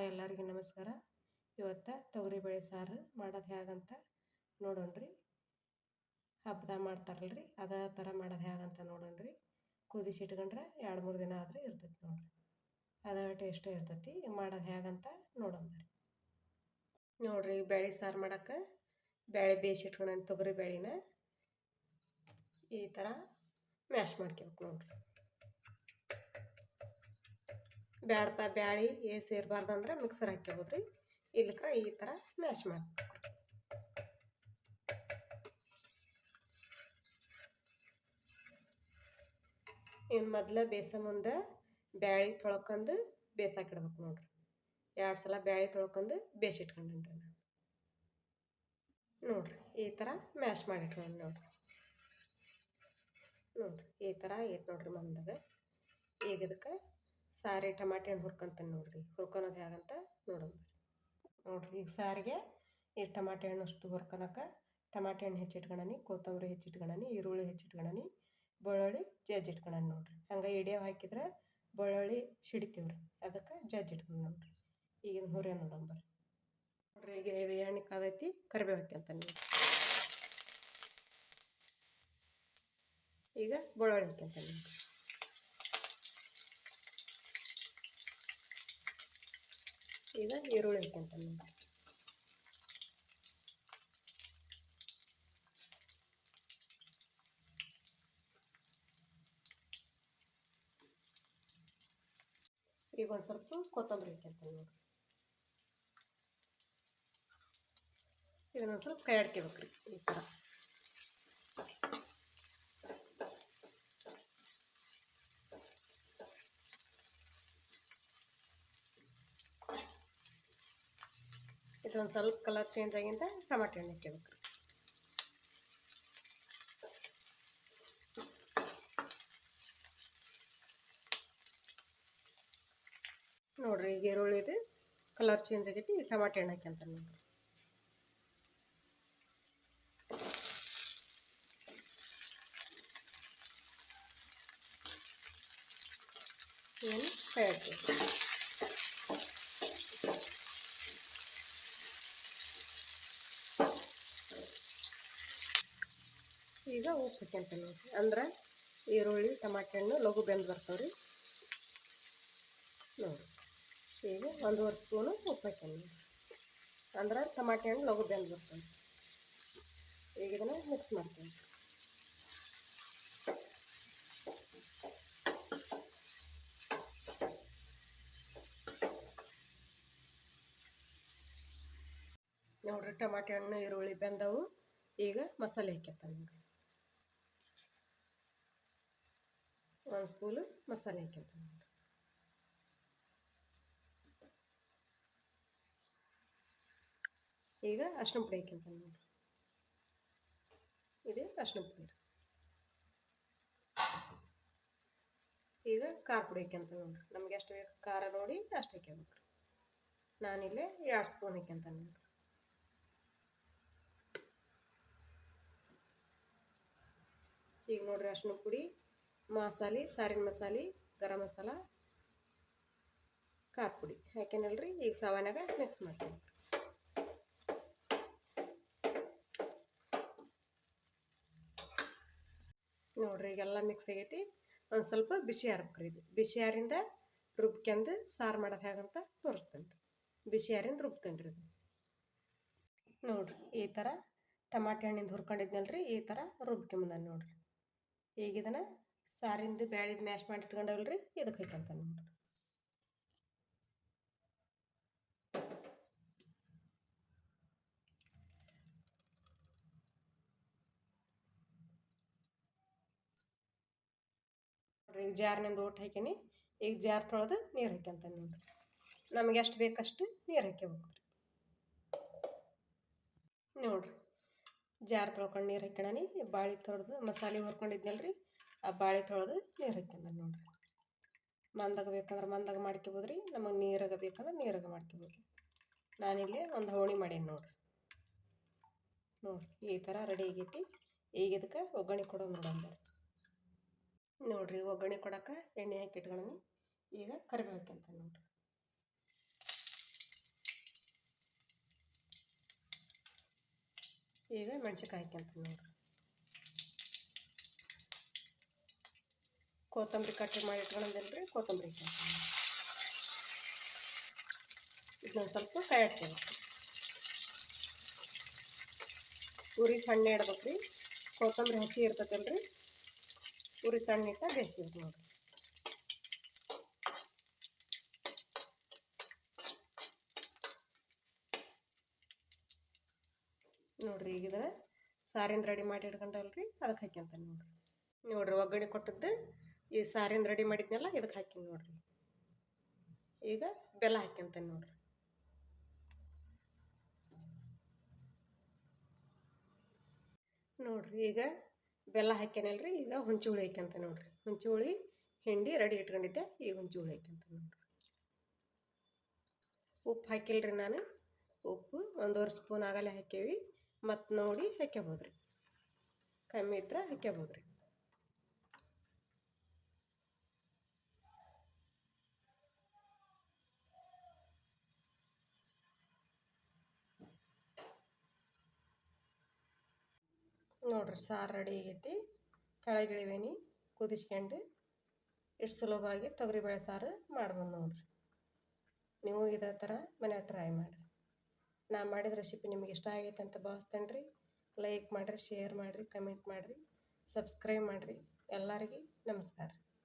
ಎಲ್ಲರಿಗೂ ನಮಸ್ಕಾರ. ಇವತ್ತು ತೊಗರಿಬೇಳೆ ಸಾರು ಮಾಡೋದು ಹೇಗಂತ ನೋಡೋಣ್ರಿ. ಹಬ್ಬದಾಗ ಮಾಡ್ತಾರಲ್ರಿ ಅದೇ ಥರ ಮಾಡೋದು ಹೇಗಂತ ನೋಡೋಣ್ರಿ. ಕುದಿಸಿಟ್ಕೊಂಡ್ರೆ 2-3 ದಿನ ಆದರೂ ಇರ್ತೈತಿ ನೋಡ್ರಿ. ಅದೇ ಟೇಸ್ಟೇ ಇರ್ತೈತಿ. ಮಾಡೋದು ಹೇಗಂತ ನೋಡೋಣ್ರಿ. ನೋಡ್ರಿ ಬೇಳೆ ಸಾರು ಮಾಡೋಕ್ಕೆ ಬೇಳೆ ಬೇಯಿಸಿಟ್ಕೊಂಡು ತೊಗರಿ ಬೇಳೆನ ಈ ಥರ ಮ್ಯಾಶ್ ಮಾಡ್ಕೋಬೇಕು ನೋಡ್ರಿ. ಬ್ಯಾಡಪ್ಪ ಬ್ಯಾಳಿ ಸೇರಬಾರ್ದು ಅಂದ್ರೆ ಮಿಕ್ಸರ್ ಹಾಕ್ಕೋಬೋದ್ರಿ. ಇಲ್ಲಕ್ರೆ ಈ ಥರ ಮ್ಯಾಶ್ ಮಾಡ್ಬೇಕು. ಇನ್ನು ಮೊದಲ ಬೇಯಿಸೋ ಮುಂದೆ ಬ್ಯಾಳಿ ತೊಳ್ಕೊಂಡು ಬೇಯಿಸಾಕಿಡ್ಬೇಕು ನೋಡ್ರಿ. 2 ಸಲ ಬ್ಯಾಳಿ ತೊಳ್ಕೊಂಡು ಬೇಯಿಸಿಟ್ಕೊಂಡ್ರಿ ನಾನು ನೋಡ್ರಿ. ಈ ಥರ ಮ್ಯಾಶ್ ಮಾಡಿಟ್ಕೊಂಡು ನೋಡ್ರಿ. ಈ ಥರ ಐತೆ ನೋಡ್ರಿ ಮಂದಾಗ. ಈಗ ಇದಕ್ಕೆ ಸಾರಿ ಟಮಾಟೆ ಹಣ್ಣು ಹುರ್ಕೊಂತಾನೆ ನೋಡ್ರಿ. ಹುರ್ಕೊಳೋದು ಹೇಗಂತ ನೋಡೋಣ ನೋಡ್ರಿ. ಈಗ ಸಾರಿಗೆ ಈ ಟಮಾಟೆ ಹಣ್ಣು ಅಷ್ಟು ಹುರ್ಕೊಳಕ್ಕೆ ಟಮಾಟೆ ಹಣ್ಣು ಹೆಚ್ಚಿಟ್ಕೊಳನಿ, ಕೊತ್ತಂಬರಿ ಹೆಚ್ಚಿಟ್ಕೊಳನಿ, ಈರುಳ್ಳಿ ಹೆಚ್ಚಿಟ್ಕೊಳನಿ, ಬೆಳ್ಳುಳ್ಳಿ ಜಜ್ಜಿಟ್ಕೊಳನಿ ನೋಡ್ರಿ. ಹಂಗೆ ಇಡಿಯೋ ಹಾಕಿದ್ರೆ ಬೆಳ್ಳುಳ್ಳಿ ಸಿಡಿತೀವ್ರಿ, ಅದಕ್ಕೆ ಜಜ್ಜಿಟ್ಕೊಂಡು ನೋಡ್ರಿ. ಈಗ ಇದನ್ನ ಹುರಿಯ ನೋಡೋಣ ನೋಡ್ರಿ. ಈಗ ಇದು ಎಣ್ಣೆ ಕಾದೈತಿ, ಕರಿಬೇವು ಹಾಕ್ಯಂತಾನೆ ನೋಡ್ರಿ. ಈಗ ಬೆಳ್ಳುಳ್ಳಿ ಹಾಕ್ಯಂತಾನೆ ನೋಡ್ರಿ. ಈಗ ಈರುಳ್ಳಿ ಹಾಕ್ಯಂತಾನೆ ನೋಡ್ರಿ. ಈಗ ಒಂದು ಸ್ವಲ್ಪ ಕೊತ್ತಂಬರಿ ಹಾಕ್ಯಂತಾನೆ ನೋಡ್ರಿ. ಇದನ್ನೊಂದು ಸ್ವಲ್ಪ ಕೈ ಆಡ್ಕೋಬೇಕ್ರಿ ಈ ಥರ. ಇದೊಂದು ಸ್ವಲ್ಪ ಕಲರ್ ಚೇಂಜ್ ಆಗಿಂದ ಟಮಾಟೆ ಹಣ್ಣು ಹಾಕ್ಕೋಬೇಕ್ರಿ. ನೋಡ್ರಿ ಈಗ ಈರುಳ್ಳಿದು ಕಲರ್ ಚೇಂಜ್ ಆಗೈತಿ. ಟಮಾಟೆ ಹಣ್ಣು ಹಾಕ್ಯಂತಾನೆ ನೋಡ್ರಿ. ಏನು ಕೈ ಹಾಕ್ಬೇಕು. ಈಗ ಉಪ್ಪು ಹಾಕ್ಯಂತಾನೆ ನೋಡ್ರಿ. ಅಂದ್ರೆ ಈರುಳ್ಳಿ ಟಮಾಟೆ ಹಣ್ಣು ಲಘು ಬೆಂದು ಬರ್ತಾವ್ರಿ ನೋಡ್ರಿ. ಈಗ 1.5 ಸ್ಪೂನು ಉಪ್ಪು ಹಾಕ್ಯಾನ ನೋಡ್ರಿ. ಅಂದ್ರೆ ಟಮಾಟೆ ಹಣ್ಣು ಲಘು ಬೆಂದು ಬರ್ತಾವೆ. ಈಗ ಇದನ್ನು ಮಿಕ್ಸ್ ಮಾಡ್ತೀನಿ ನೋಡ್ರಿ. ಟಮಾಟೆ ಹಣ್ಣು ಈರುಳ್ಳಿ ಬೆಂದವು. ಈಗ ಮಸಾಲೆ ಹಾಕ್ಯಂತಾನೆ ನೋಡ್ರಿ. 1 ಸ್ಪೂನು ಮಸಾಲೆ ಹಾಕ್ಯಂತಾನೆ ನೋಡ್ರಿ. ಈಗ ಅರಿಶಿನ ಪುಡಿ ಹಾಕ್ಯಂತಾನೆ ನೋಡ್ರಿ. ಇದು ಅರಿಶಿನ ಪುಡಿ. ಈಗ ಖಾರ ಪುಡಿ ಹಾಕ್ಯಂತಾನೆ ನೋಡ್ರಿ. ನಮ್ಗೆ ಎಷ್ಟು ಬೇಕು ಖಾರ ನೋಡಿ ಅಷ್ಟು ಹಾಕ್ಯಬೇಕ್ರಿ. ನಾನಿಲ್ಲೇ 2 ಸ್ಪೂನ್ ಹಾಕ್ಯಂತಾನೆ ನೋಡ್ರಿ. ಈಗ ನೋಡ್ರಿ ಅರಿಶಿನ ಪುಡಿ, ಮಸಾಲೆ, ಸಾರಿನ ಮಸಾಲೆ, ಗರಂ ಮಸಾಲ, ಖಾರ ಪುಡಿ ಹಾಕ್ಯಾನಲ್ರಿ. ಈಗ ಸಾವನ್ನಾಗ ಮಿಕ್ಸ್ ಮಾಡ್ತೀನಿ ನೋಡ್ರಿ. ಈಗೆಲ್ಲ ಮಿಕ್ಸ್ ಆಗೈತಿ. ಒಂದು ಸ್ವಲ್ಪ ಬಿಸಿ ಆರ್ಬೇಕ್ರಿ. ಇದು ಬಿಸಿ ಆರಿಂದ ರುಬ್ಕೊಂಡು ಸಾರು ಮಾಡೋದು ಹೇಗಂತ ತೋರಿಸ್ತೇನೆ ರೀ. ಬಿಸಿ ಆರಿಂದ ರುಬ್ತೇನೆ ರೀ ಇದು ನೋಡ್ರಿ. ಈ ಥರ ಟಮಾಟೆ ಹಣ್ಣಿಂದ ಹುರ್ಕೊಂಡಿದ್ನಲ್ರಿ, ಈ ಥರ ರುಬ್ಕೊಂಬಂದಾನೆ ನೋಡ್ರಿ. ಈಗ ಇದನ್ನು ಸಾರಿಂದು ಬ್ಯಾಳಿದು ಮ್ಯಾಶ್ ಮಾಡಿ ಇಟ್ಕೊಂಡವಲ್ರಿ, ಇದಕ್ಕೆ ಹಾಕ್ಯಂತಾನೆ ನೋಡ್ರಿ. ಈಗ ಜಾರ್ನಿಂದ ಓಟ್ ಹಾಕೀನಿ. ಈಗ ಜಾರ್ ತೊಳೆದು ನೀರು ಹಾಕ್ಯಂತಾನೆ ನೋಡ್ರಿ. ನಮಗೆ ಎಷ್ಟು ಬೇಕಷ್ಟು ನೀರು ಹಾಕ್ಕೋಬೇಕು ನೋಡ್ರಿ. ಜಾರ್ ತೊಳ್ಕೊಂಡು ನೀರು ಹಾಕ್ಯಣನಿ. ಬಾಳೆ ತೊಳೆದು ಮಸಾಲೆ ಹುರ್ಕೊಂಡಿದ್ನಲ್ರಿ, ಆ ಬಾಳೆ ತೊಳೆದು ನೀರು ಹಾಕ್ಯಂತಾನೆ ನೋಡ್ರಿ. ಮಂದಾಗ ಬೇಕಂದ್ರೆ ಮಂದಾಗ ಮಾಡ್ಕೊಬೋದ್ರಿ. ನಮಗೆ ನೀರಾಗ ಬೇಕಂದ್ರೆ ನೀರಾಗ ಮಾಡ್ಕೊಬೋದ್ರಿ. ನಾನಿಲ್ಲಿ ಒಂದು ಹವಣಿ ಮಾಡೀನಿ ನೋಡ್ರಿ. ಈ ಥರ ರೆಡಿ ಆಗೈತಿ. ಈಗ ಇದಕ್ಕೆ ಒಗ್ಗರಣೆ ಕೊಡೋದು ನೋಡೋಣ ನೋಡ್ರಿ. ಒಗ್ಗರಣೆ ಕೊಡೋಕೆ ಎಣ್ಣೆ ಹಾಕಿ ಇಟ್ಕೊಳ್ಳೋಣ. ಈಗ ಕರಿಬೇವು ಹಾಕ್ಯಂತಾನೆ ನೋಡ್ರಿ. ಈಗ ಮೆಣಸಿನ್ಕಾಯಿ ಹಾಕ್ಯಂತೀನಿ ನೋಡಿರಿ. ಕೊತ್ತಂಬರಿ ಕಟ್ ಮಾಡಿ ಇಟ್ಕೊಂಡಂದಿಲ್ರಿ, ಕೊತ್ತಂಬರಿ ಹಾಕ್ಯಂತೀನಿ. ಇದನ್ನೊಂದು ಸ್ವಲ್ಪ ಕೈ ಹಾಕ್ಯಂತೀನಿ. ಉರಿ ಸಣ್ಣ ಇಡ್ಬೇಕು ರೀ. ಕೊತ್ತಂಬರಿ ಹಸಿ ಇರ್ತೈತಲ್ರಿ, ಉರಿ ಸಣ್ಣ ಇಟ್ಟ ಬೇಯಿಸ್ಬೇಕು ನೋಡಿರಿ. ನೋಡಿರಿ ಈಗ ಇದನ್ನು ಸಾರಿಂದ ರೆಡಿ ಮಾಡಿ ಇಟ್ಕೊಂಡಲ್ರಿ, ಅದಕ್ಕೆ ಹಾಕ್ಯಂತಾನೆ ನೋಡಿರಿ. ಒಗ್ಗರಣೆ ಕೊಟ್ಟದ್ದು ಈ ಸಾರಿಂದ ರೆಡಿ ಮಾಡಿದ್ನೆಲ್ಲ ಇದಕ್ಕೆ ಹಾಕಿ ನೋಡಿರಿ. ಈಗ ಬೆಲ್ಲ ಹಾಕ್ಯಂತಾನೆ ನೋಡಿರಿ. ನೋಡಿರಿ ಈಗ ಬೆಲ್ಲ ಹಾಕ್ಯಾನಲ್ರಿ. ಈಗ ಹುಂಚಿ ಹುಳಿ ಹಾಕ್ಯಂತ ನೋಡಿರಿ. ಹುಂಚಿ ಹುಳಿ ಹಿಂಡಿ ರೆಡಿ ಇಟ್ಕೊಂಡಿದ್ದೆ. ಈಗ ಹುಂಚಿ ಹುಳಿ ಹಾಕ್ಯಂತ ನೋಡಿರಿ. ಉಪ್ಪು ಹಾಕಿಲ್ರಿ ನಾನು. ಉಪ್ಪು 1.5 ಸ್ಪೂನ್ ಆಗಲೇ ಹಾಕೇವಿ. ಮತ್ತು ನೋಡಿ ಹಾಕ್ಯಬೋದ್ರಿ, ಕಮ್ಮಿ ಇದ್ರೆ ಹಾಕ್ಯಬೋದ್ರಿ. ನೋಡಿರಿ ಸಾರು ರೆಡಿ ಆಗೈತಿ. ಕೆಳಗಿಳಿವೇನಿ ಕುದಿಸ್ಕೊಂಡು ಎಷ್ಟು ಸುಲಭವಾಗಿ ತೊಗರಿಬೇಳೆ ಸಾರು ಮಾಡ್ಬೋದು ನೋಡಿರಿ. ನೀವು ಇದೇ ಥರ ಮನೆ ಟ್ರೈ ಮಾಡಿರಿ. ನಾ ಮಾಡಿದ ರೆಸಿಪಿ ನಿಮಗೆ ಇಷ್ಟ ಆಗೈತೆ ಅಂತ ಭಾವಿಸ್ತೇನೆ ರೀ. ಲೈಕ್ ಮಾಡಿರಿ, ಶೇರ್ ಮಾಡಿರಿ, ಕಮೆಂಟ್ ಮಾಡಿರಿ, ಸಬ್ಸ್ಕ್ರೈಬ್ ಮಾಡಿರಿ. ಎಲ್ಲರಿಗೂ ನಮಸ್ಕಾರ.